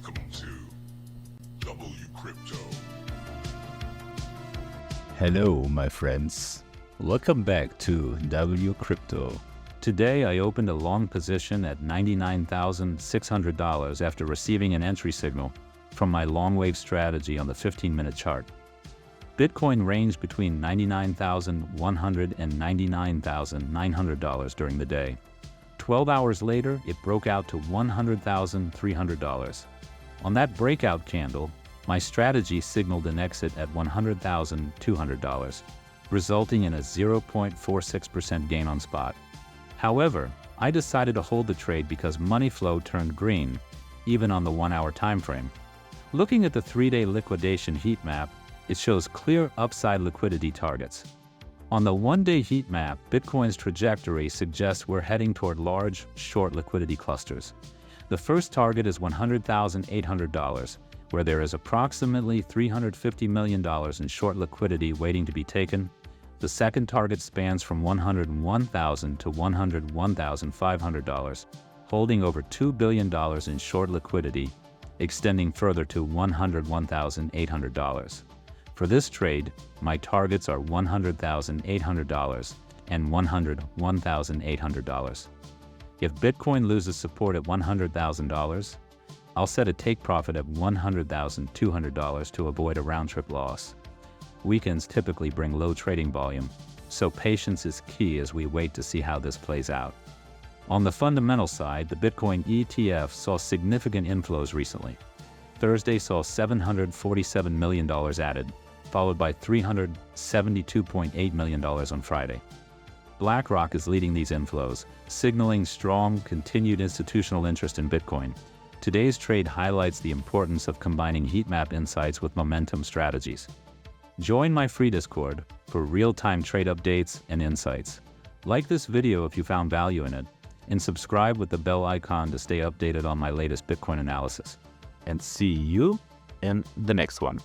Welcome to WCrypto. Hello, my friends. Welcome back to WCrypto. Today, I opened a long position at $99,600 after receiving an entry signal from my long wave strategy on the 15-minute chart. Bitcoin ranged between $99,100 and $99,900 during the day. 12 hours later, it broke out to $100,300. On that breakout candle, my strategy signaled an exit at $100,200, resulting in a 0.46% gain on spot. However, I decided to hold the trade because money flow turned green, even on the 1-hour time frame. Looking at the 3-day liquidation heat map, it shows clear upside liquidity targets. On the 1-day heat map, Bitcoin's trajectory suggests we're heading toward large, short liquidity clusters. The first target is $100,800, where there is approximately $350 million in short liquidity waiting to be taken. The second target spans from $101,000 to $101,500, holding over $2 billion in short liquidity, extending further to $101,800. For this trade, my targets are $100,800 and $101,800. If Bitcoin loses support at $100,000, I'll set a take profit at $100,200 to avoid a round-trip loss. Weekends typically bring low trading volume, so patience is key as we wait to see how this plays out. On the fundamental side, the Bitcoin ETF saw significant inflows recently. Thursday saw $747 million added, followed by $372.8 million on Friday. BlackRock is leading these inflows, signaling strong, continued institutional interest in Bitcoin. Today's trade highlights the importance of combining heat map insights with momentum strategies. Join my free Discord for real-time trade updates and insights. Like this video if you found value in it, and subscribe with the bell icon to stay updated on my latest Bitcoin analysis. And see you in the next one.